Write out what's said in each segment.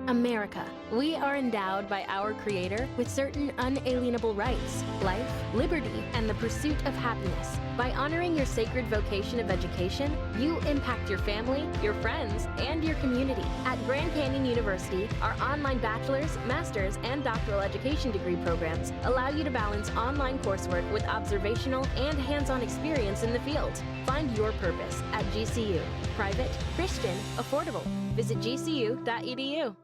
America. We are endowed by our Creator with certain unalienable rights, life, liberty, and the pursuit of happiness. By honoring your sacred vocation of education, you impact your family, your friends, and your community. At Grand Canyon University, our online bachelor's, master's, and doctoral education degree programs allow you to balance online coursework with observational and hands-on experience in the field. Find your purpose at GCU. Private, Christian, affordable. Visit gcu.edu.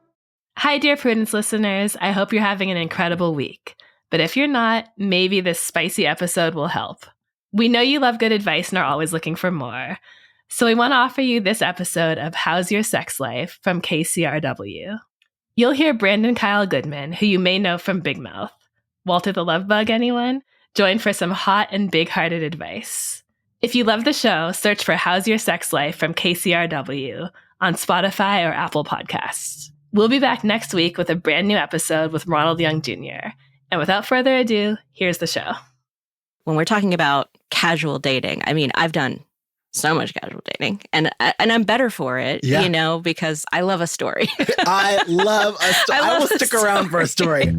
Hi, dear Prudence listeners. I hope you're having an incredible week. But if you're not, maybe this spicy episode will help. We know you love good advice and are always looking for more. So we want to offer you this episode of How's Your Sex Life from KCRW. You'll hear Brandon Kyle Goodman, who you may know from Big Mouth. Walter the Love Bug, anyone? Join for some hot and big-hearted advice. If you love the show, search for How's Your Sex Life from KCRW on Spotify or Apple Podcasts. We'll be back next week with a brand new episode with Ronald Young Jr. And without further ado, here's the show. When we're talking about casual dating, I mean, I've done so much casual dating and I'm better for it, you know, because I love a story. I love a story. I will stick around for a story.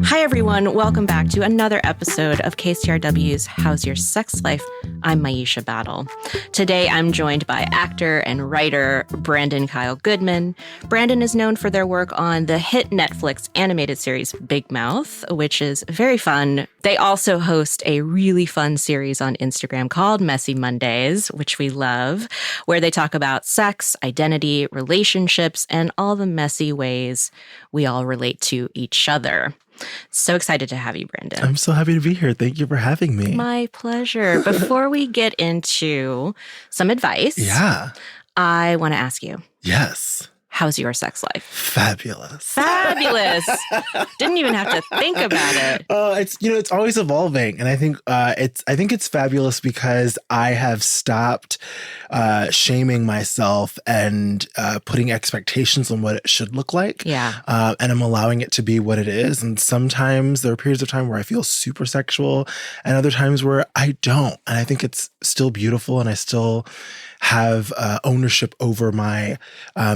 Hi, everyone. Welcome back to another episode of KCRW's How's Your Sex Life? I'm Myisha Battle. Today, I'm joined by actor and writer Brandon Kyle Goodman. Brandon is known for their work on the hit Netflix animated series Big Mouth, which is very fun. They also host a really fun series on Instagram called Messy Mondays, which we love, where they talk about sex, identity, relationships, and all the messy ways we all relate to each other. So excited to have you, Brandon. I'm so happy to be here. Thank you for having me. My pleasure. Before we get into some advice, I want to ask you. Yes. How's your sex life? Fabulous. Fabulous. Didn't even have to think about it. It's always evolving, and I think it's fabulous because I have stopped shaming myself and putting expectations on what it should look like. Yeah. And I'm allowing it to be what it is. And sometimes there are periods of time where I feel super sexual, and other times where I don't. And I think it's still beautiful, and I still have ownership over my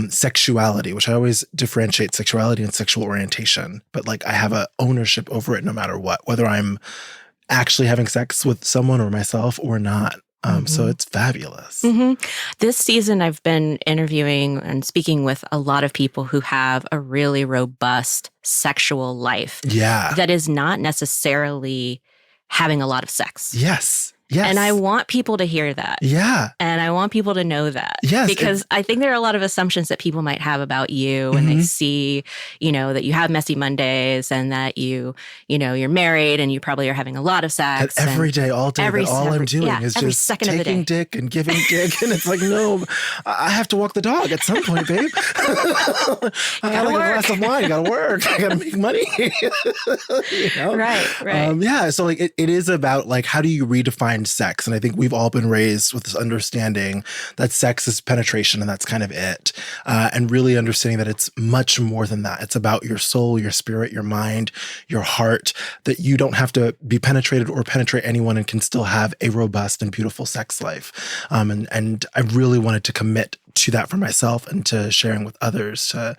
sexuality, which I always differentiate sexuality and sexual orientation. But I have a ownership over it no matter what, whether I'm actually having sex with someone or myself or not. So it's fabulous. Mm-hmm. This season, I've been interviewing and speaking with a lot of people who have a really robust sexual life. Yeah. That is not necessarily having a lot of sex. Yes. Yes. And I want people to hear that. Yeah. And I want people to know that. Yes. Because I think there are a lot of assumptions that people might have about you when they see, that you have messy Mondays and that you're married and you probably are having a lot of sex. That every day, all day, all I'm doing is just taking dick and giving dick. And it's no, I have to walk the dog at some point, babe. I got a glass of wine. I got to work. I got to make money. Right. Yeah. So it is about how do you redefine sex? And I think we've all been raised with this understanding that sex is penetration and that's kind of it. And really understanding that it's much more than that. It's about your soul, your spirit, your mind, your heart, that you don't have to be penetrated or penetrate anyone and can still have a robust and beautiful sex life. And I really wanted to commit to that for myself and to sharing with others to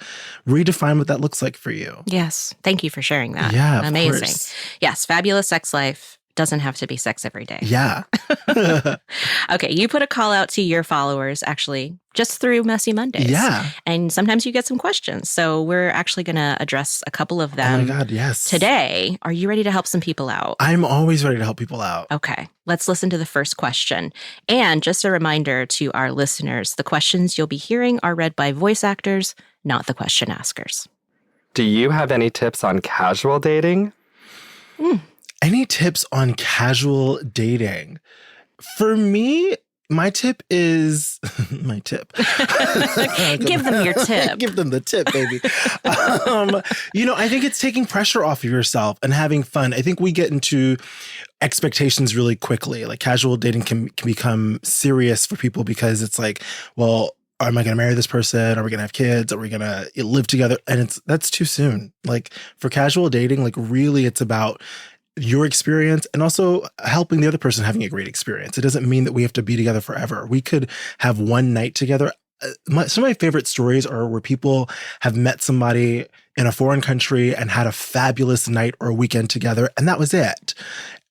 redefine what that looks like for you. Yes. Thank you for sharing that. Yeah, amazing. Course. Yes. Fabulous sex life. Doesn't have to be sex every day. Yeah. Okay, you put a call out to your followers, actually, just through Messy Mondays. Yeah. And sometimes you get some questions. So we're actually going to address a couple of them. Oh my God, yes. Today. Are you ready to help some people out? I'm always ready to help people out. Okay, let's listen to the first question. And just a reminder to our listeners, the questions you'll be hearing are read by voice actors, not the question askers. Do you have any tips on casual dating? Any tips on casual dating? For me, my tip is my tip. Give them your tip. Give them the tip, baby. I think it's taking pressure off of yourself and having fun. I think we get into expectations really quickly. Casual dating can become serious for people because it's well, am I going to marry this person? Are we going to have kids? Are we going to live together? And that's too soon. For casual dating, really it's about your experience and also helping the other person having a great experience. It doesn't mean that we have to be together forever. We could have one night together. Some of my favorite stories are where people have met somebody in a foreign country and had a fabulous night or a weekend together, and that was it.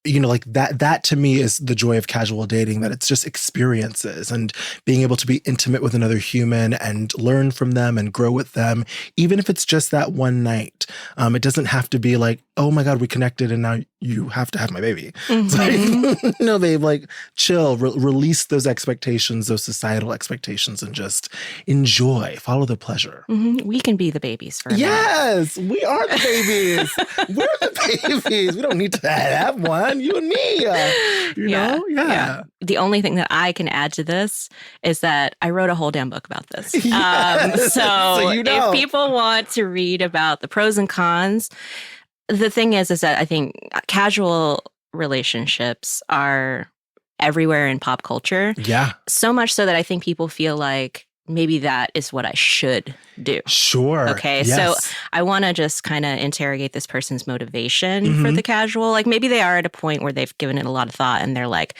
You know, like that to me is the joy of casual dating, that it's just experiences and being able to be intimate with another human and learn from them and grow with them, even if it's just that one night. It doesn't have to be like, oh my God, we connected and now you have to have my baby. It's like, no, babe, like chill, release those expectations, those societal expectations, and just enjoy, follow the pleasure. We can be the babies for a minute. Yes, we are the babies. We're the babies. We don't need to have one. You and me. You know? Yeah. The only thing that I can add to this is that I wrote a whole damn book about this. Yes. So you know. if people want to read about the pros and cons, the thing is that I think casual relationships are everywhere in pop culture. Yeah. So much so that I think people feel like maybe that is what I should do. Sure. Okay. Yes. So I want to just kind of interrogate this person's motivation for the casual. Like maybe they are at a point where they've given it a lot of thought and they're like,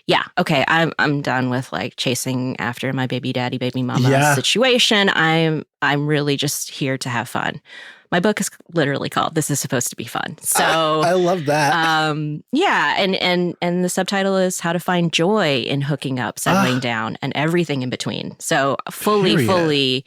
yeah, okay, I'm done with like chasing after my baby daddy, baby mama situation. I'm really just here to have fun. My book is literally called "This Is Supposed to Be Fun." So I love that. Yeah, and the subtitle is "How to Find Joy in Hooking Up, Settling Down, and Everything in Between." So fully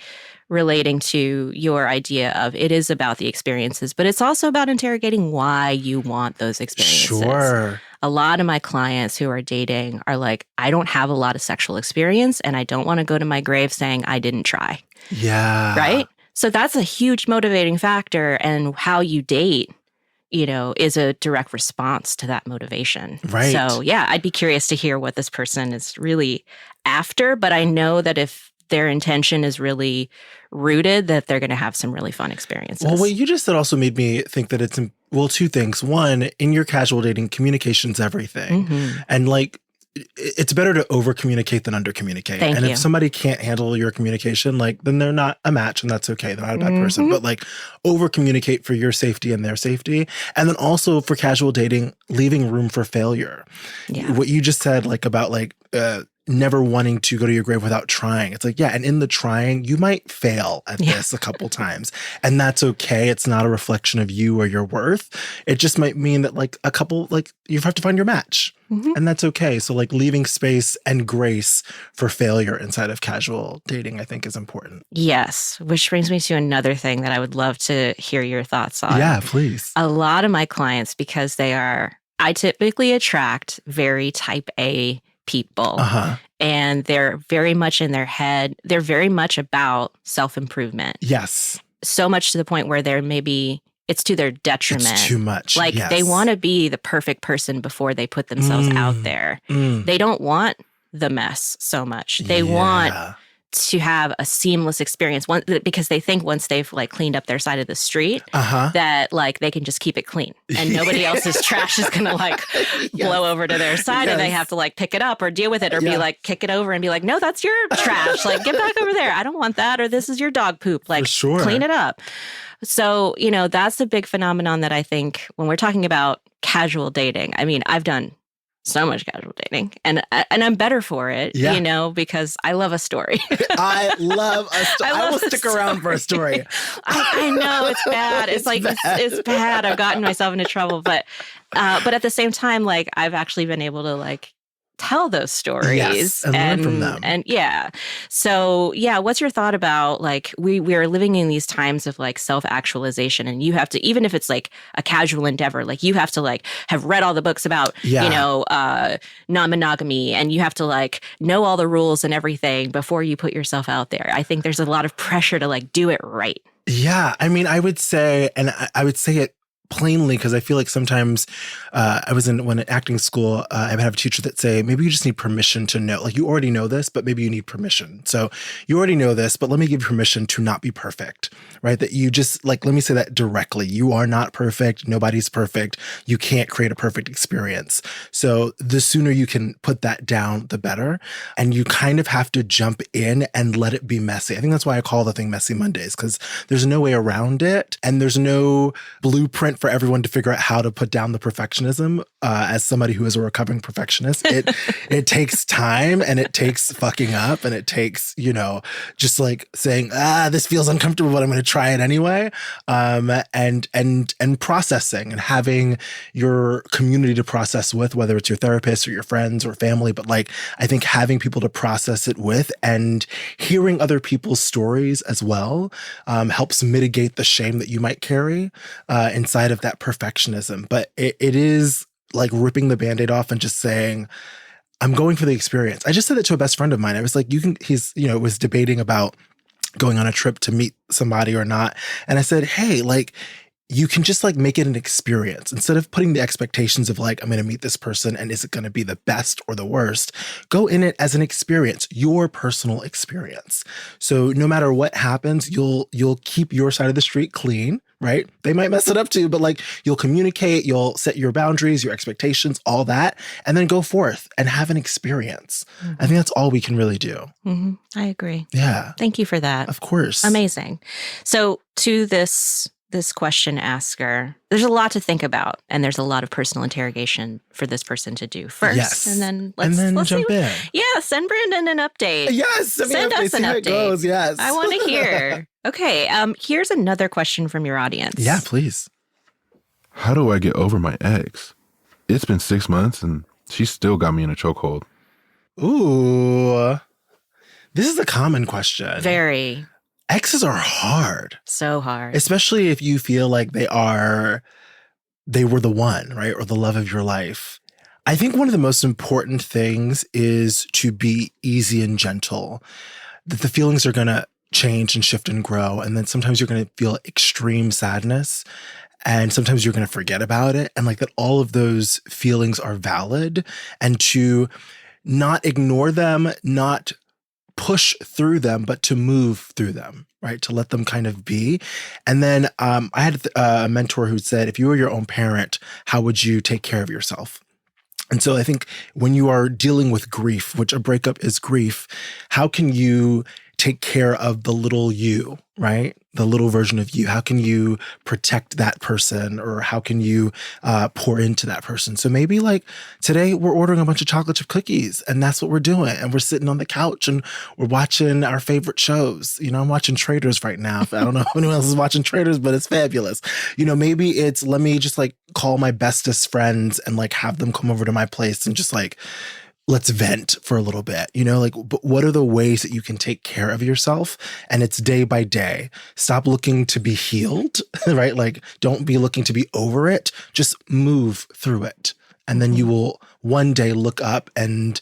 relating to your idea of it is about the experiences, but it's also about interrogating why you want those experiences. Sure. A lot of my clients who are dating are like, I don't have a lot of sexual experience, and I don't want to go to my grave saying I didn't try. Yeah. Right? So that's a huge motivating factor, and how you date, you know, is a direct response to that motivation. Right. So yeah, I'd be curious to hear what this person is really after, but I know that if their intention is really rooted, that they're going to have some really fun experiences. Well, what you just said also made me think that it's, well, two things. One, in your casual dating, communication's everything. And like, it's better to over-communicate than under-communicate. Thank you. If somebody can't handle your communication, like, then they're not a match, and that's okay. They're not a bad person. But like, over-communicate for your safety and their safety. And then also for casual dating, leaving room for failure. Yeah. What you just said, like, about like, never wanting to go to your grave without trying. It's like, yeah, and in the trying, you might fail at this a couple times. And that's okay. It's not a reflection of you or your worth. It just might mean that like a couple, like you have to find your match. And that's okay. So like leaving space and grace for failure inside of casual dating, I think is important. Yes, which brings me to another thing that I would love to hear your thoughts on. Yeah, please. A lot of my clients, because I typically attract very type A people. And they're very much in their head. They're very much about self-improvement. Yes. So much to the point where they're maybe it's to their detriment. It's too much. Like they want to be the perfect person before they put themselves out there. They don't want the mess so much. They want to have a seamless experience because they think once they've like cleaned up their side of the street that like they can just keep it clean and nobody else's trash is gonna like blow over to their side and they have to like pick it up or deal with it or be like kick it over and be like, no, that's your trash, like get back over there, I don't want that, or this is your dog poop, like clean it up. So, you know, that's a big phenomenon that I think when we're talking about casual dating, I mean, I've done so much casual dating and I'm better for it, you know, because I love a story. I love a story. I will stick around for a story. I know it's bad. It's like, it's bad. I've gotten myself into trouble, but at the same time, like I've actually been able to like tell those stories and learn from them. And so what's your thought about like we are living in these times of like self-actualization, and you have to, even if it's like a casual endeavor, like you have to like have read all the books about you know non-monogamy, and you have to like know all the rules and everything before you put yourself out there. I think there's a lot of pressure to like do it right. Yeah, I mean, I would say, and I would say it plainly, because I feel like sometimes when in acting school, I would have a teacher that say, maybe you just need permission to know, like you already know this, but maybe you need permission. So you already know this, but let me give you permission to not be perfect, right? That you just like, let me say that directly. You are not perfect. Nobody's perfect. You can't create a perfect experience. So the sooner you can put that down, the better. And you kind of have to jump in and let it be messy. I think that's why I call the thing Messy Mondays, because there's no way around it. And there's no blueprint for everyone to figure out how to put down the perfectionism. As somebody who is a recovering perfectionist, it takes time, and it takes fucking up, and it takes, just like saying, this feels uncomfortable, but I'm going to try it anyway. And processing and having your community to process with, whether it's your therapist or your friends or family. But like, I think having people to process it with and hearing other people's stories as well helps mitigate the shame that you might carry inside of that perfectionism. But it is like ripping the Band-Aid off and just saying, I'm going for the experience. I just said that to a best friend of mine. I was like, was debating about going on a trip to meet somebody or not. And I said, hey, like, you can just like make it an experience instead of putting the expectations of like, I'm going to meet this person and is it going to be the best or the worst? Go in it as an experience, your personal experience. So no matter what happens, you'll keep your side of the street clean, right? They might mess it up too, but like you'll communicate, you'll set your boundaries, your expectations, all that, and then go forth and have an experience. Mm-hmm. I think that's all we can really do. Mm-hmm. I agree. Yeah. Thank you for that. Of course. Amazing. So to this question asker, there's a lot to think about, and there's a lot of personal interrogation for this person to do first. Yes. And then let's jump in. Yeah, send Brandon an update. Yes. Send us an update. Goes. Yes. I want to hear. Okay. Here's another question from your audience. Yeah, please. How do I get over my ex? It's been 6 months and she still got me in a chokehold. Ooh. This is a common question. Very. Exes are hard. So hard. Especially if you feel like they were the one, right? Or the love of your life. I think one of the most important things is to be easy and gentle. That the feelings are going to change and shift and grow. And then sometimes you're going to feel extreme sadness. And sometimes you're going to forget about it. And like that all of those feelings are valid. And to not ignore them, not push through them, but to move through them, right? To let them kind of be. And then I had a mentor who said, if you were your own parent, how would you take care of yourself? And so I think when you are dealing with grief, which a breakup is grief, how can you take care of the little you, right? The little version of you. How can you protect that person, or how can you pour into that person? So maybe like today we're ordering a bunch of chocolate chip cookies, and that's what we're doing. And we're sitting on the couch and we're watching our favorite shows. I'm watching Traitors right now. I don't know if anyone else is watching Traitors, but it's fabulous. Maybe it's let me just like call my bestest friends and like have them come over to my place and just like, let's vent for a little bit, but what are the ways that you can take care of yourself? And it's day by day. Stop looking to be healed, right? Like, don't be looking to be over it. Just move through it. And then you will one day look up and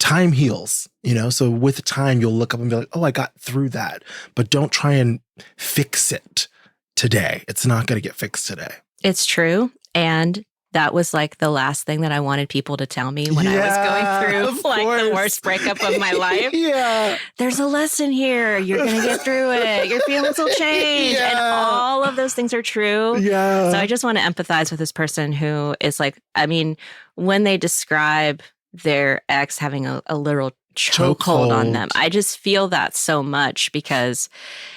time heals, So with time, you'll look up and be like, oh, I got through that. But don't try and fix it today. It's not going to get fixed today. It's true. And that was like the last thing that I wanted people to tell me when I was going through like the worst breakup of my life. Yeah. There's a lesson here. You're going to get through it. Your feelings will change. Yeah. And all of those things are true. Yeah. So I just want to empathize with this person who is like, when they describe their ex having a literal chokehold on them, I just feel that so much because,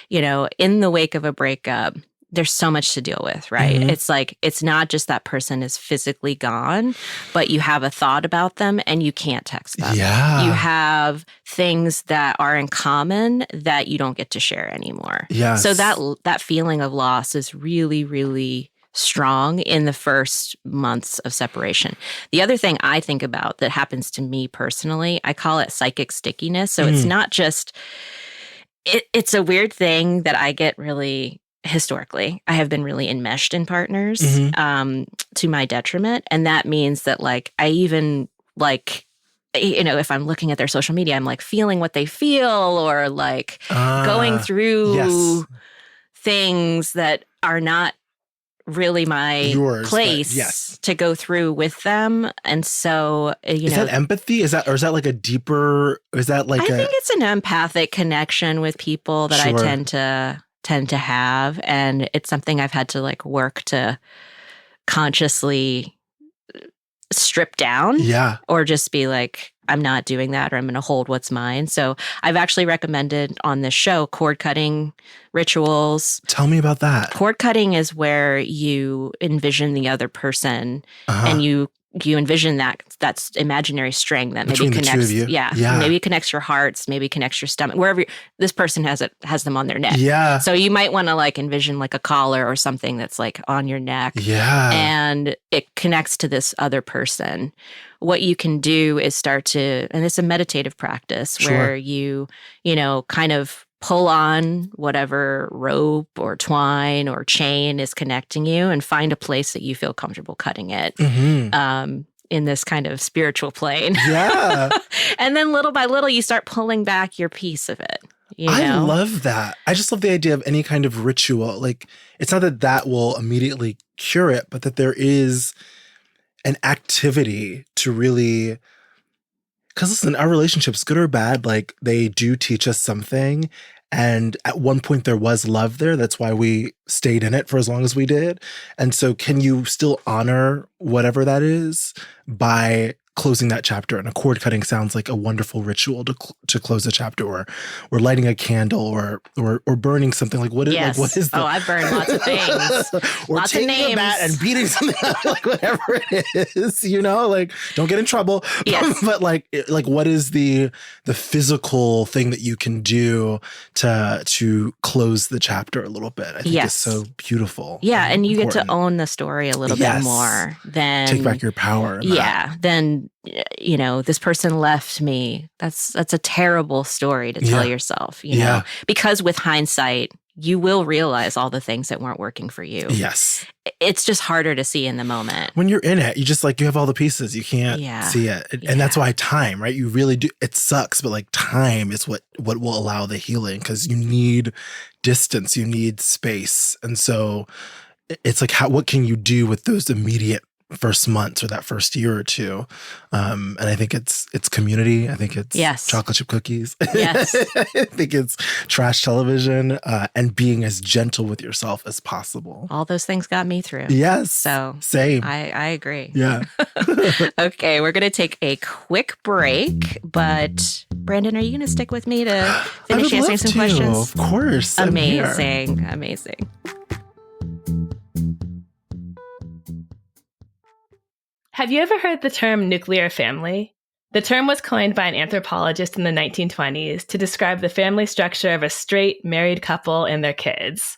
in the wake of a breakup, there's so much to deal with, right? Mm-hmm. It's like, it's not just that person is physically gone, but you have a thought about them and you can't text them. Yeah. You have things that are in common that you don't get to share anymore. Yes. So that feeling of loss is really, really strong in the first months of separation. The other thing I think about that happens to me personally, I call it psychic stickiness. So it's not just, it's a weird thing that I get really... Historically, I have been really enmeshed in partners to my detriment. And that means that like, I even like, if I'm looking at their social media, I'm like feeling what they feel or like going through things that are not really my place to go through with them. And so, is that empathy? Is that like a deeper, is that like I think it's an empathic connection with people that I tend to have, and it's something I've had to like work to consciously strip down, or just be like, I'm not doing that, or I'm going to hold what's mine. So I've actually recommended on this show cord cutting rituals. Tell me about that. Cord cutting is where you envision the other person and you envision that's imaginary string that maybe Between connects. The two of you. Yeah. Maybe connects your hearts, maybe connects your stomach, wherever this person has them on their neck. Yeah. So you might want to like envision like a collar or something that's like on your neck. Yeah. And it connects to this other person. What you can do is start to, and it's a meditative practice where you kind of pull on whatever rope or twine or chain is connecting you and find a place that you feel comfortable cutting it in this kind of spiritual plane. Yeah. And then little by little, you start pulling back your piece of it. I love that. I just love the idea of any kind of ritual. Like, it's not that will immediately cure it, but that there is an activity to really, because listen, our relationships, good or bad, like they do teach us something. And at one point there was love there. That's why we stayed in it for as long as we did. And so can you still honor whatever that is by closing that chapter? And a cord cutting sounds like a wonderful ritual to close a chapter, or lighting a candle, or burning something. Like what is yes. like what is the, I've burned lots of things. or lots taking of names. a bat and beating something up, like whatever it is, like don't get in trouble. Yes. But like what is the physical thing that you can do to close the chapter a little bit? I think it's so beautiful. Yeah, and you important. get to own the story a little bit more than take back your power. Then this person left me. That's a terrible story to tell yourself, know, because with hindsight, you will realize all the things that weren't working for you. Yes. It's just harder to see in the moment. When you're in it, you just you have all the pieces. You can't see it. And that's why time, right? You really do. It sucks, but like time is what will allow the healing, because you need distance, you need space. And so it's like, what can you do with those immediate first months or that first year or two? And I think it's community. I think it's chocolate chip cookies. Yes. I think it's trash television, and being as gentle with yourself as possible. All those things got me through. Yes. So same. I agree. Yeah. Okay, we're going to take a quick break, but Brandon, are you going to stick with me to finish answering some questions? Of course. Amazing. Have you ever heard the term nuclear family? The term was coined by an anthropologist in the 1920s to describe the family structure of a straight, married couple and their kids.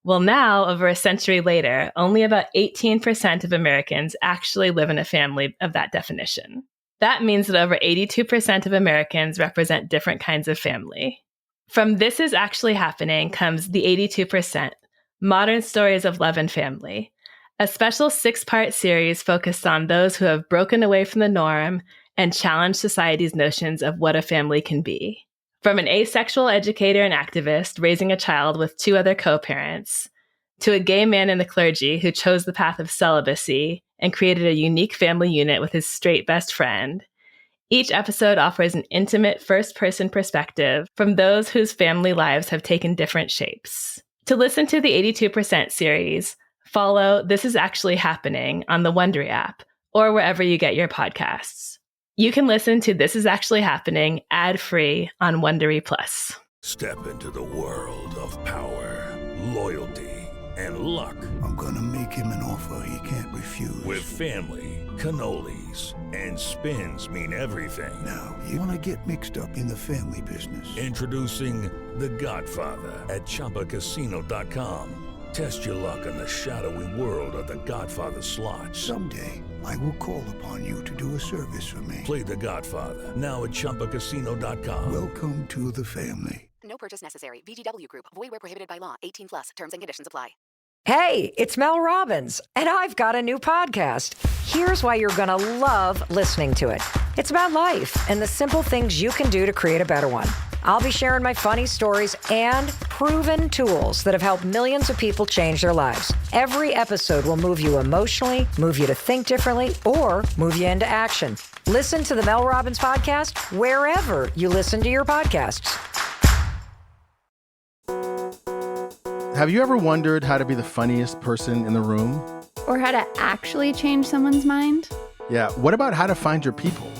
Well, now, over a century later, only about 18% of Americans actually live in a family of that definition. That means that over 82% of Americans represent different kinds of family. From This Is Actually Happening comes The 82%, Modern Stories of Love and Family, a special 6-part series focused on those who have broken away from the norm and challenged society's notions of what a family can be. From an asexual educator and activist raising a child with 2 other co-parents, to a gay man in the clergy who chose the path of celibacy and created a unique family unit with his straight best friend, each episode offers an intimate first-person perspective from those whose family lives have taken different shapes. To listen to the 82% series, follow This Is Actually Happening on the Wondery app or wherever you get your podcasts. You can listen to This Is Actually Happening ad-free on Wondery Plus. Step into the world of power, loyalty, and luck. I'm gonna make him an offer he can't refuse. With family, cannolis, and spins mean everything. Now, you wanna get mixed up in the family business. Introducing The Godfather at ChumbaCasino.com. Test your luck in the shadowy world of The Godfather slot. Someday, I will call upon you to do a service for me. Play The Godfather, now at ChumbaCasino.com. Welcome to the family. No purchase necessary. VGW Group. Void where prohibited by law. 18+. Terms and conditions apply. Hey, it's Mel Robbins, and I've got a new podcast. Here's why you're going to love listening to it. It's about life and the simple things you can do to create a better one. I'll be sharing my funny stories and proven tools that have helped millions of people change their lives. Every episode will move you emotionally, move you to think differently, or move you into action. Listen to the Mel Robbins Podcast wherever you listen to your podcasts. Have you ever wondered how to be the funniest person in the room? Or how to actually change someone's mind? Yeah, what about how to find your people?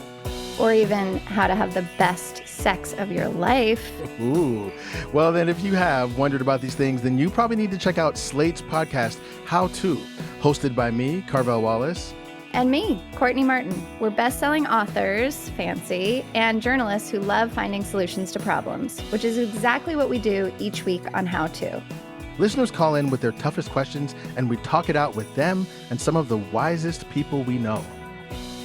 or even how to have the best sex of your life. Ooh. Well, then if you have wondered about these things, then you probably need to check out Slate's podcast, How To, hosted by me, Carvel Wallace. And me, Courtney Martin. We're best-selling authors, fancy, and journalists who love finding solutions to problems, which is exactly what we do each week on How To. Listeners call in with their toughest questions, and we talk it out with them and some of the wisest people we know.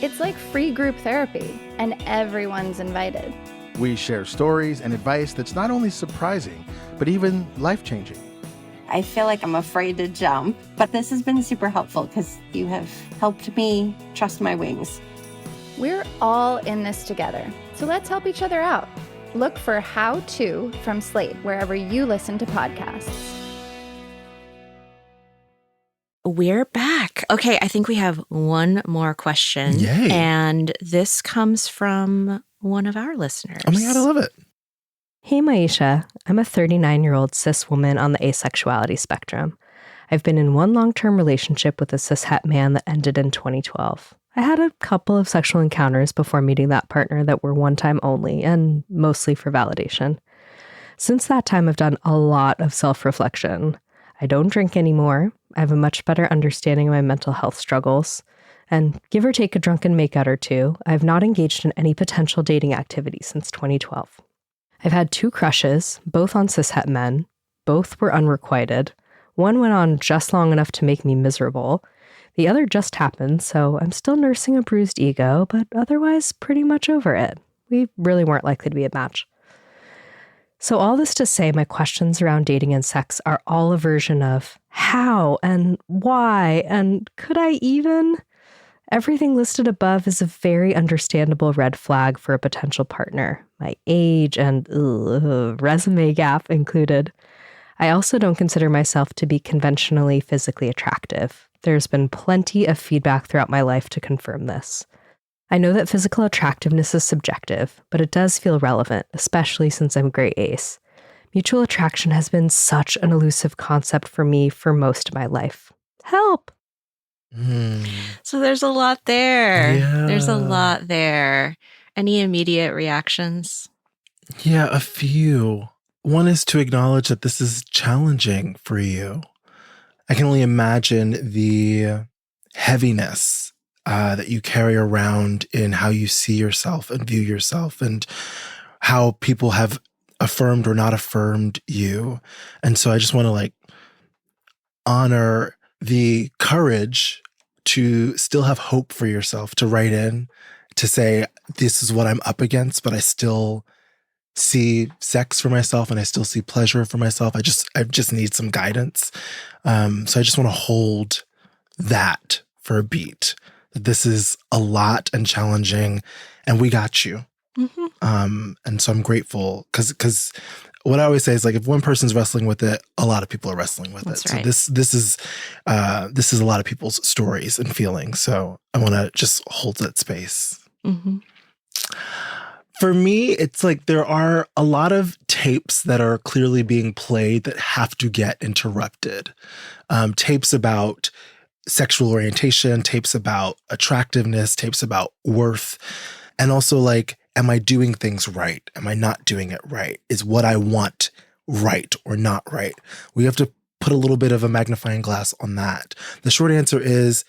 It's like free group therapy, and everyone's invited. We share stories and advice that's not only surprising, but even life-changing. I feel like I'm afraid to jump, but this has been super helpful because you have helped me trust my wings. We're all in this together, so let's help each other out. Look for How To from Slate wherever you listen to podcasts. We're back. Okay, I think we have one more question. Yay. And this comes from one of our listeners. Oh my God, I love it. Hey, Myisha. I'm a 39-year-old cis woman on the asexuality spectrum. I've been in one long-term relationship with a cishet man that ended in 2012. I had a couple of sexual encounters before meeting that partner that were one time only and mostly for validation. Since that time, I've done a lot of self-reflection. I don't drink anymore. I have a much better understanding of my mental health struggles. And give or take a drunken makeout or two, I have not engaged in any potential dating activity since 2012. I've had 2 crushes, both on cishet men. Both were unrequited. One went on just long enough to make me miserable. The other just happened, so I'm still nursing a bruised ego, but otherwise pretty much over it. We really weren't likely to be a match. So all this to say, my questions around dating and sex are all a version of how and why and could I even? Everything listed above is a very understandable red flag for a potential partner, my age and resume gap included. I also don't consider myself to be conventionally physically attractive. There's been plenty of feedback throughout my life to confirm this. I know that physical attractiveness is subjective, but it does feel relevant, especially since I'm grey ace. Mutual attraction has been such an elusive concept for me for most of my life. Help! So there's a lot there. Yeah. There's a lot there. Any immediate reactions? Yeah, a few. One is to acknowledge that this is challenging for you. I can only imagine the heaviness that you carry around in how you see yourself and view yourself and how people have affirmed or not affirmed you. And so I just want to honor the courage to still have hope for yourself, to write in, to say, this is what I'm up against, but I still see sex for myself and I still see pleasure for myself. I just need some guidance. So I just want to hold that for a beat. This is a lot and challenging, and we got you. Mm-hmm. And so I'm grateful because what I always say is if one person's wrestling with it, a lot of people are wrestling with That's it. right. So this is a lot of people's stories and feelings. So I want to just hold that space. Mm-hmm. For me, it's there are a lot of tapes that are clearly being played that have to get interrupted. Tapes about sexual orientation, tapes about attractiveness, tapes about worth, and also am I doing things right? Am I not doing it right? Is what I want right or not right? We have to put a little bit of a magnifying glass on that. The short answer is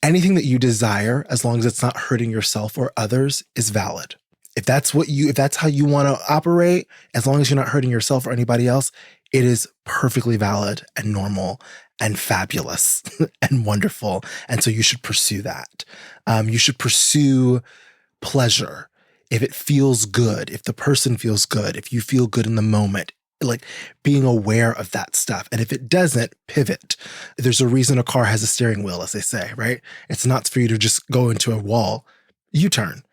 anything that you desire, as long as it's not hurting yourself or others, is valid. If that's how you want to operate, as long as you're not hurting yourself or anybody else, it is perfectly valid and normal and fabulous and wonderful. And so you should pursue that. You should pursue pleasure. If it feels good, if the person feels good, if you feel good in the moment, being aware of that stuff. And if it doesn't, pivot. There's a reason a car has a steering wheel, as they say, right? It's not for you to just go into a wall. U-turn.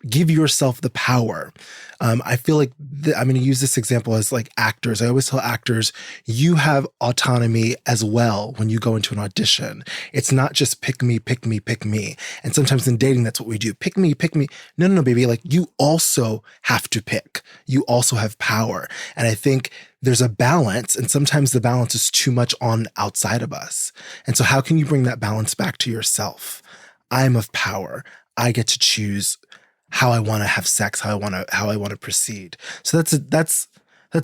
Give yourself the power. I feel like I'm going to use this example as actors. I always tell actors, you have autonomy as well when you go into an audition. It's not just pick me, pick me, pick me. And sometimes in dating, that's what we do. Pick me, pick me. No, baby. You also have to pick. You also have power. And I think there's a balance, and sometimes the balance is too much on outside of us. And so how can you bring that balance back to yourself? I'm of power. I get to choose how I want to have sex, how I want to proceed. So that's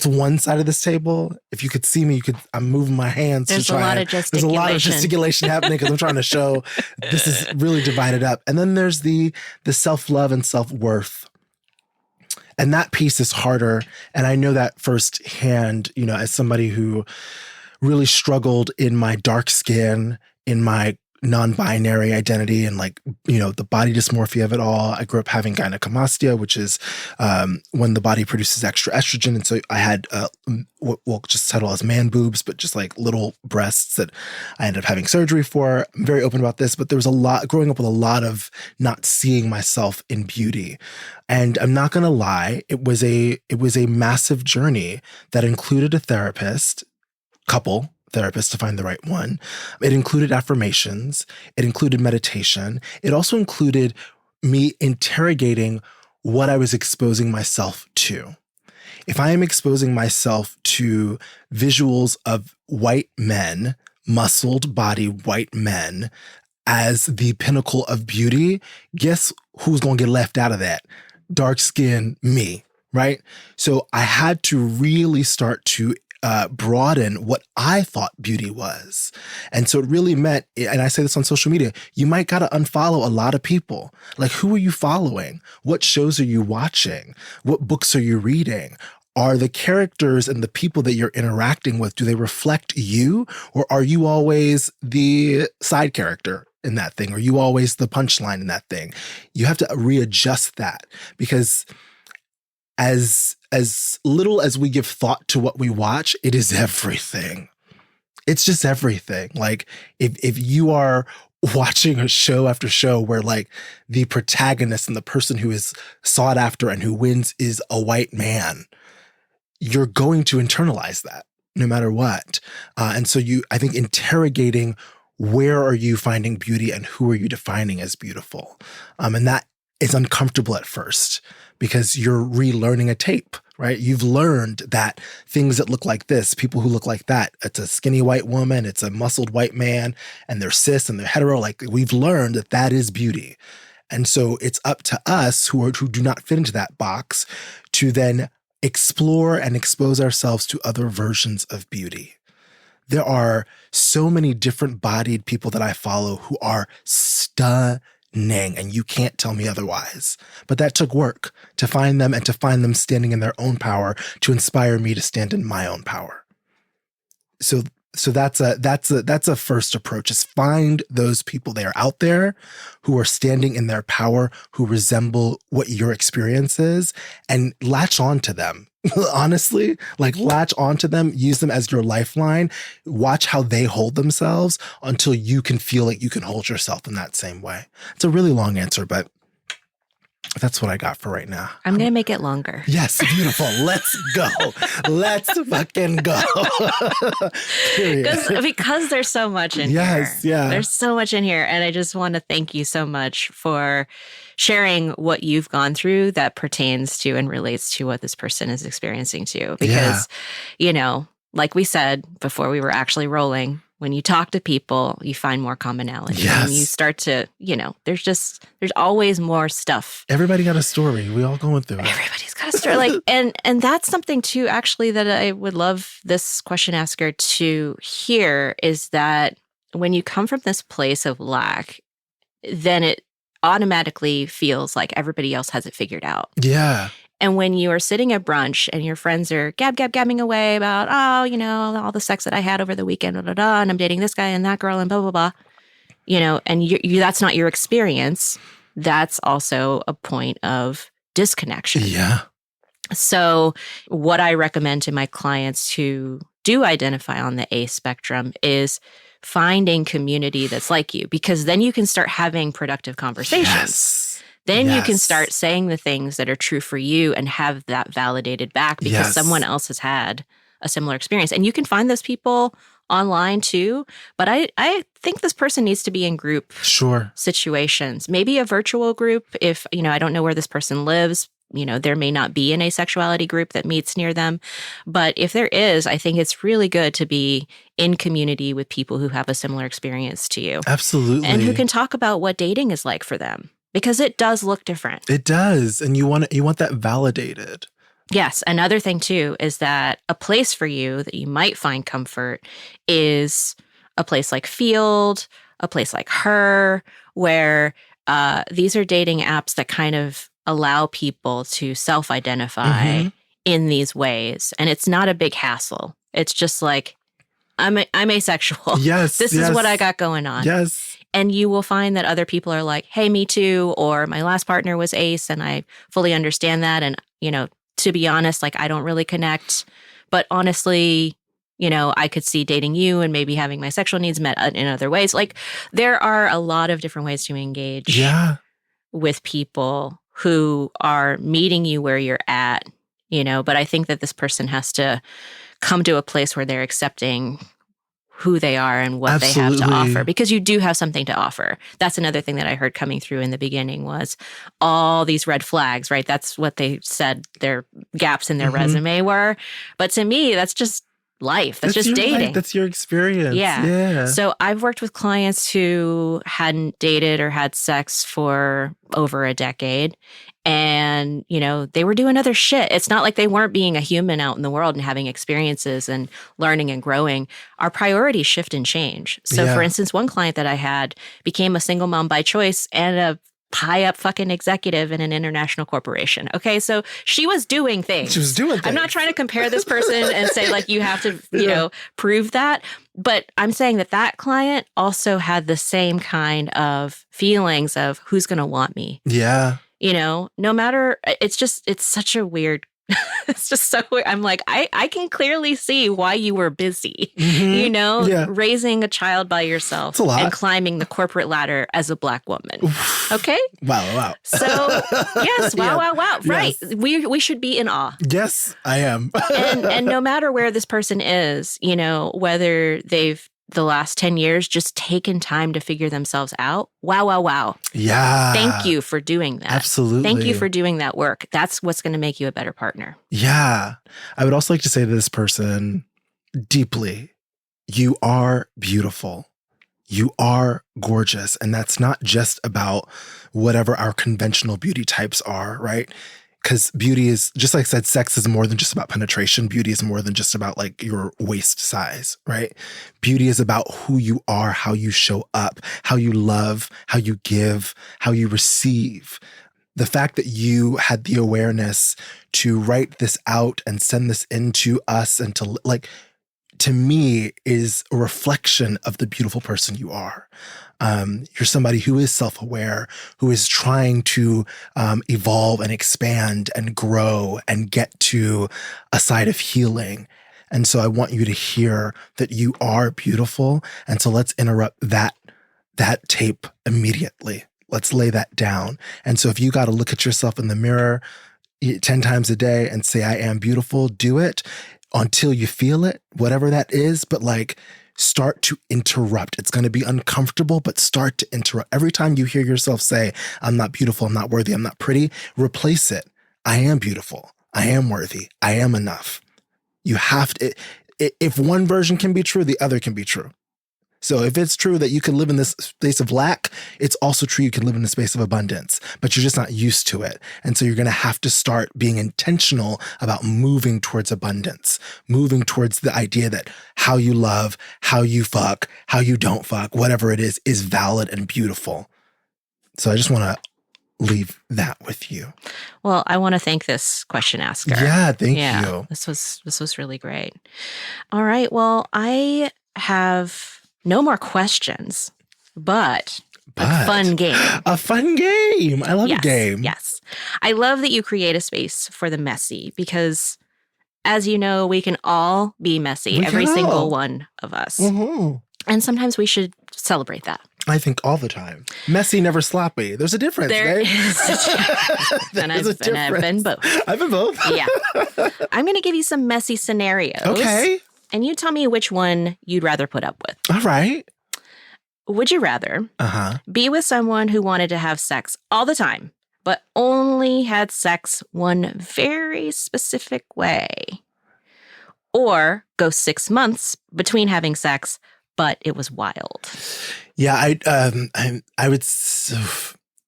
one side of this table. If you could see me, I'm moving my hands. There's a lot of gesticulation happening because I'm trying to show this is really divided up. And then there's the self-love and self-worth. And that piece is harder. And I know that firsthand, as somebody who really struggled in my dark skin, in my non-binary identity, and the body dysmorphia of it all. I grew up having gynecomastia, which is when the body produces extra estrogen. And so I had what we'll just title as man boobs, but just like little breasts that I ended up having surgery for. I'm very open about this, but there was a lot growing up with a lot of not seeing myself in beauty. And I'm not going to lie, it was a massive journey that included a couple therapists to find the right one. It included affirmations. It included meditation. It also included me interrogating what I was exposing myself to. If I am exposing myself to visuals of white men, muscled body white men, as the pinnacle of beauty, guess who's going to get left out of that? Dark skin me, right? So I had to really start to broaden what I thought beauty was. And so it really meant, and I say this on social media, you might got to unfollow a lot of people. Like, who are you following? What shows are you watching? What books are you reading? Are the characters and the people that you're interacting with, do they reflect you? Or are you always the side character in that thing? Are you always the punchline in that thing? You have to readjust that, because as little as we give thought to what we watch, it is everything. It's just everything. Like, if you are watching a show after show where like the protagonist and the person who is sought after and who wins is a white man, you're going to internalize that no matter what. And so I think interrogating where are you finding beauty and who are you defining as beautiful? And that is uncomfortable at first because you're relearning a tape, right? You've learned that things that look like this, people who look like that, it's a skinny white woman, it's a muscled white man, and they're cis and they're hetero. Like, we've learned that is beauty. And so it's up to us who do not fit into that box to then explore and expose ourselves to other versions of beauty. There are so many different bodied people that I follow who are stunning, and you can't tell me otherwise. But that took work to find them and to find them standing in their own power to inspire me to stand in my own power. So that's a first approach, is find those people that are out there who are standing in their power, who resemble what your experience is, and latch on to them. Honestly, like, latch onto them, use them as your lifeline, watch how they hold themselves until you can feel like you can hold yourself in that same way. It's a really long answer, but that's what I got for right now. I'm going to make it longer. Yes, beautiful. Let's go. Let's fucking go. Because there's so much in here. Yes, yeah. There's so much in here. And I just want to thank you so much for sharing what you've gone through that pertains to and relates to what this person is experiencing too. Because, like we said before we were actually rolling, when you talk to people, you find more commonality. Yes. And you start to, there's always more stuff. Everybody got a story. We all going through it. Everybody's got a story. And that's something too, actually, that I would love this question asker to hear, is that when you come from this place of lack, then it automatically feels like everybody else has it figured out. Yeah. And when you are sitting at brunch and your friends are gabbing away about, all the sex that I had over the weekend, and I'm dating this guy and that girl and blah, blah, blah, and you that's not your experience, that's also a point of disconnection. Yeah. So what I recommend to my clients who do identify on the A spectrum is finding community that's like you, because then you can start having productive conversations. Yes. Then you can start saying the things that are true for you and have that validated back because someone else has had a similar experience. And you can find those people online too. But I think this person needs to be in group situations, maybe a virtual group. If, I don't know where this person lives, there may not be an asexuality group that meets near them. But if there is, I think it's really good to be in community with people who have a similar experience to you. Absolutely. And who can talk about what dating is like for them. because it does look different. It does. And you want that validated. Yes. Another thing, too, is that a place for you that you might find comfort is a place like Field, a place like Her, where these are dating apps that kind of allow people to self-identify in these ways. And it's not a big hassle. It's just like, I'm asexual. Yes. This is what I got going on. Yes. And you will find that other people are like, hey, me too. Or my last partner was ace and I fully understand that. And, you know, to be honest, like I don't really connect. But honestly, you know, I could see dating you and maybe having my sexual needs met in other ways. Like there are a lot of different ways to engage with people who are meeting you where you're at, you know, but I think that this person has to come to a place where they're accepting who they are and what they have to offer, because you do have something to offer. That's another thing that I heard coming through in the beginning was all these red flags, right? That's what they said their gaps in their resume were. But to me, that's just life. That's just dating. Life. That's your experience. Yeah. So I've worked with clients who hadn't dated or had sex for over a decade. And, you know, they were doing other shit. It's not like they weren't being a human out in the world and having experiences and learning and growing. Our priorities shift and change. So, for instance, one client that I had became a single mom by choice and a high up fucking executive in an international corporation. Okay. So she was doing things. She was doing things. I'm not trying to compare this person and say like, you have to, you know, prove that. But I'm saying that that client also had the same kind of feelings of who's going to want me. Yeah. You know, no matter, it's such a weird, it's just so weird. I'm like, I can clearly see why you were busy, you know, raising a child by yourself and climbing the corporate ladder as a Black woman. Okay. Wow. So yes. Wow. Right. Yes. We should be in awe. Yes, I am. and no matter where this person is, you know, whether they've the last 10 years just taken time to figure themselves out. Wow. Yeah. Thank you for doing that. Absolutely. Thank you for doing that work. That's what's going to make you a better partner. Yeah. I would also like to say to this person deeply, you are beautiful. You are gorgeous. And that's not just about whatever our conventional beauty types are, right? Because beauty is, just like I said, sex is more than just about penetration. Beauty is more than just about like your waist size, right? Beauty is about who you are, how you show up, how you love, how you give, how you receive. The fact that you had the awareness to write this out and send this into us and to like, to me is a reflection of the beautiful person you are. You're somebody who is self-aware, who is trying to evolve and expand and grow and get to a side of healing. And so I want you to hear that you are beautiful. And so let's interrupt that tape immediately. Let's lay that down. And so if you got to look at yourself in the mirror 10 times a day and say, I am beautiful, do it until you feel it, whatever that is. But like, start to interrupt. It's going to be uncomfortable, but start to interrupt. Every time you hear yourself say, I'm not beautiful, I'm not worthy, I'm not pretty, replace it. I am beautiful. I am worthy. I am enough. You have to, if one version can be true, the other can be true. So if it's true that you can live in this space of lack, it's also true you can live in a space of abundance, but you're just not used to it. And so you're going to have to start being intentional about moving towards abundance, moving towards the idea that how you love, how you fuck, how you don't fuck, whatever it is valid and beautiful. So I just want to leave that with you. Well, I want to thank this question asker. Yeah, thank you. This was really great. All right. Well, I have no more questions, but a fun game. A fun game. I love a game. Yes. I love that you create a space for the messy because, as you know, we can all be messy, every single one of us. Mm-hmm. And sometimes we should celebrate that. I think all the time. Messy, never sloppy. There's a difference, there right? And I've been both. I've been both. Yeah. I'm going to give you some messy scenarios. Okay. And you tell me which one you'd rather put up with. All right. Would you rather be with someone who wanted to have sex all the time, but only had sex one very specific way? Or go 6 months between having sex, but it was wild? Yeah,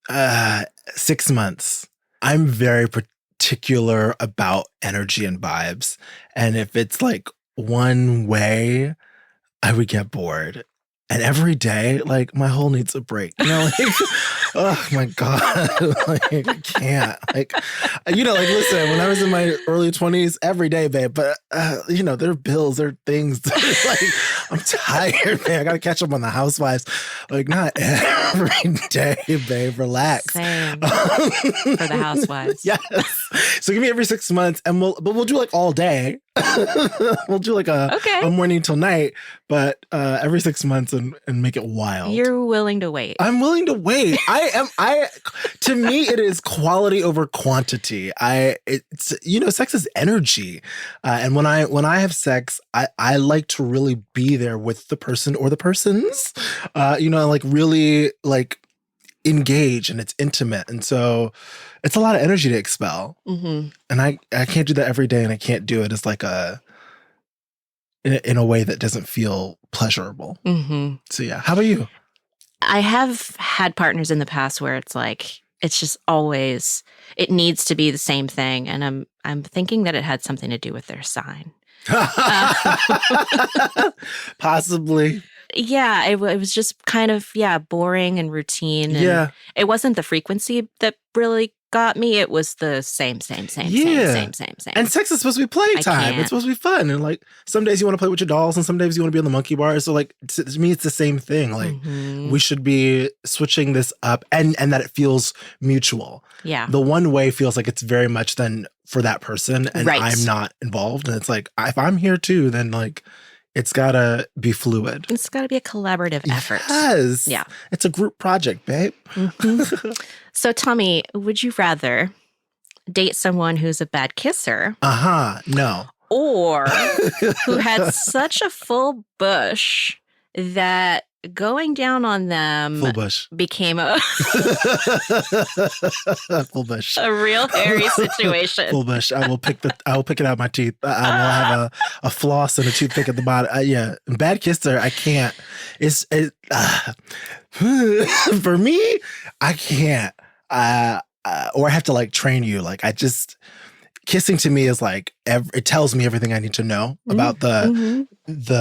6 months. I'm very particular about energy and vibes. And if it's like one way, I would get bored. And every day, like, my whole needs a break. You know, like, oh my God. Like, I can't. Like, you know, like, listen, when I was in my early 20s, every day, babe. But, you know, there are bills, there are things. Like, I'm tired, man. I got to catch up on the housewives. Like, not every day, babe. Relax. Same. For the housewives. Yes. So give me every 6 months, and we'll do like all day. We'll do like a morning till night, but every 6 months and make it wild. You're willing to wait. I'm willing to wait. To me, it is quality over quantity. It's, you know, sex is energy. And when I have sex, I like to really be there with the person or the persons, you know, like really like engage, and it's intimate. And so it's a lot of energy to expel. Mm-hmm. And I can't do that every day, and I can't do it as like in a way that doesn't feel pleasurable. Mm-hmm. So yeah. How about you? I have had partners in the past where it's like, it's just always, it needs to be the same thing. And I'm thinking that it had something to do with their sign. Possibly. Yeah, it was just kind of, boring and routine. And it wasn't the frequency that really got me. It was the same. And sex is supposed to be playtime. It's supposed to be fun. And like, some days you want to play with your dolls, and some days you want to be on the monkey bars. So like, to me, it's the same thing. Like, we should be switching this up, and that it feels mutual. Yeah. The one way feels like it's very much then for that person, and right. I'm not involved. And it's like, if I'm here too, then like, it's gotta be fluid. It's gotta be a collaborative effort. Yes. Yeah. It's a group project, babe. Mm-hmm. So tell me, would you rather date someone who's a bad kisser? No. Or who had such a full bush that going down on them full bush became a full bush, a real hairy situation. Full bush. I will pick it out of my teeth. I will have a floss and a toothpick at the bottom. Bad kisser. I can't. For me, I can't. Or I have to like train you. Like kissing to me is like it tells me everything I need to know about the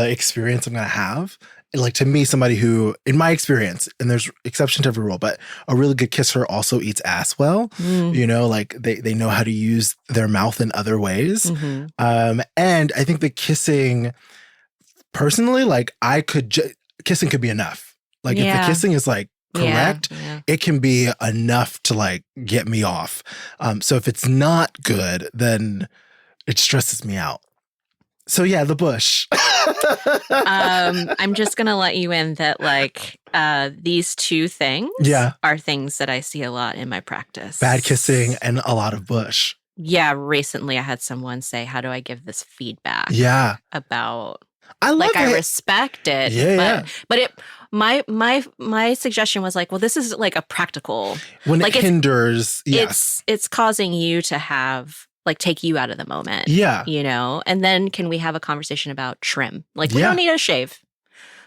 experience I'm gonna have. Like, to me, somebody who, in my experience, and there's exception to every rule, but a really good kisser also eats ass well. You know, like they know how to use their mouth in other ways. And I think the kissing, personally, like kissing could be enough. Like if the kissing is like correct, it can be enough to like get me off. So if it's not good, then it stresses me out. So yeah, the bush. I'm just going to let you in that like these two things are things that I see a lot in my practice. Bad kissing and a lot of bush. Yeah, recently I had someone say, how do I give this feedback? About I love I respect it. But it my suggestion was like, well, this is like a practical. When like it hinders, it's causing you to have like take you out of the moment. Yeah. You know? And then can we have a conversation about trim? Like we don't need a shave.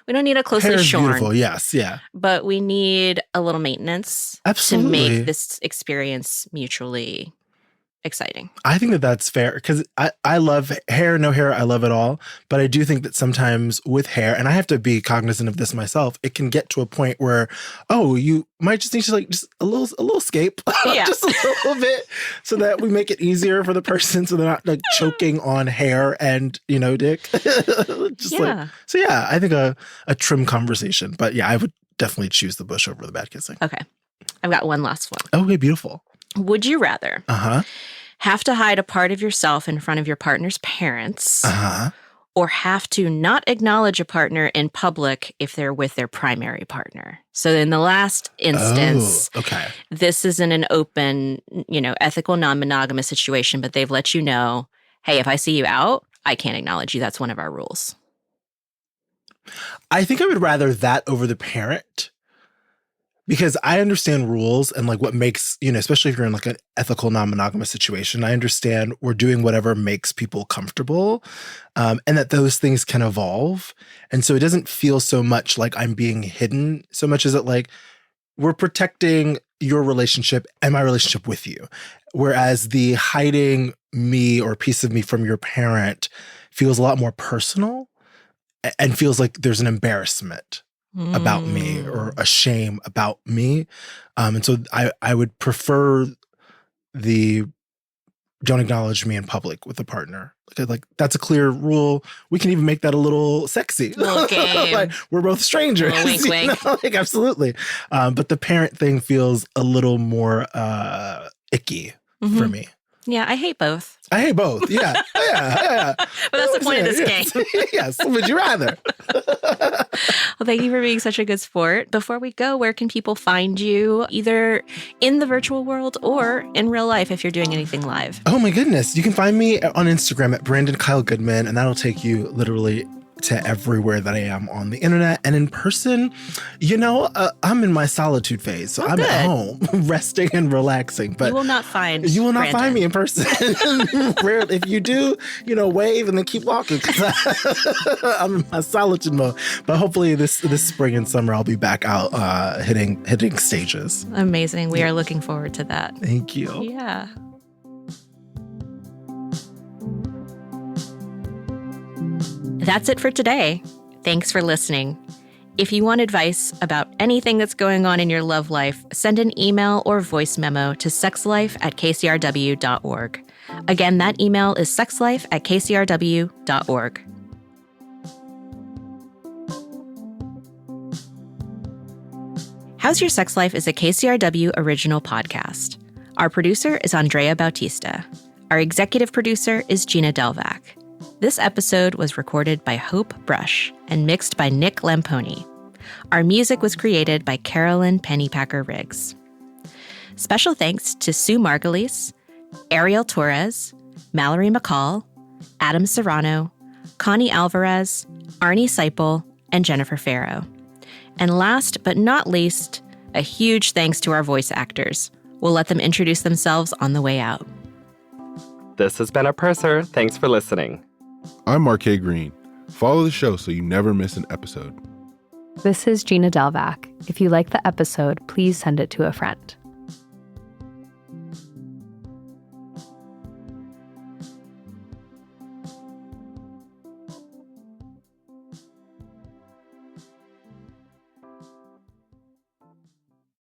We don't need a closely shorn. Beautiful, yes, yeah. But we need a little maintenance to make this experience mutually exciting. I think that that's fair because I love hair, no hair. I love it all. But I do think that sometimes with hair, and I have to be cognizant of this myself, it can get to a point where, you might just need to like just a little escape, just a little bit, so that we make it easier for the person, so they're not like choking on hair and dick. I think a trim conversation. But yeah, I would definitely choose the bush over the bad kissing. Okay, I've got one last one. Okay, beautiful. Would you rather have to hide a part of yourself in front of your partner's parents or have to not acknowledge a partner in public if they're with their primary partner? So in the last instance, this isn't an open, ethical, non-monogamous situation, but they've let you know, hey, if I see you out, I can't acknowledge you. That's one of our rules. I think I would rather that over the parent. Because I understand rules and like what makes, especially if you're in like an ethical non-monogamous situation, I understand we're doing whatever makes people comfortable and that those things can evolve. And so it doesn't feel so much like I'm being hidden so much as it like we're protecting your relationship and my relationship with you. Whereas the hiding me or a piece of me from your parent feels a lot more personal and feels like there's an embarrassment about me or a shame about me. And so I would prefer the don't acknowledge me in public with a partner. Like that's a clear rule. We can even make that a little sexy. Like, we're both strangers. Wink, wink. Like, absolutely. But the parent thing feels a little more icky for me. Yeah, I hate both. I hate both. Yeah. Yeah. But that's the point of this game. Yes. Would you rather? Well, thank you for being such a good sport. Before we go, where can people find you, either in the virtual world or in real life if you're doing anything live? Oh my goodness. You can find me on Instagram at Brandon Kyle Goodman, and that'll take you literally to everywhere that I am on the internet. And in person, I'm in my solitude phase. So I'm at home resting and relaxing. But you will not find me in person. If you do, wave and then keep walking. I'm in my solitude mode. But hopefully this spring and summer I'll be back out hitting stages. Amazing. We are looking forward to that. Thank you. Yeah. That's it for today. Thanks for listening. If you want advice about anything that's going on in your love life, send an email or voice memo to sexlife@kcrw.org. Again, that email is sexlife@kcrw.org. How's Your Sex Life is a KCRW original podcast. Our producer is Andrea Bautista. Our executive producer is Gina Delvac. This episode was recorded by Hope Brush and mixed by Nick Lamponi. Our music was created by Carolyn Pennypacker Riggs. Special thanks to Sue Margulies, Ariel Torres, Mallory McCall, Adam Serrano, Connie Alvarez, Arnie Seipel, and Jennifer Farrow. And last but not least, a huge thanks to our voice actors. We'll let them introduce themselves on the way out. This has been a Purser. Thanks for listening. I'm Marquet Green. Follow the show so you never miss an episode. This is Gina Delvac. If you like the episode, please send it to a friend.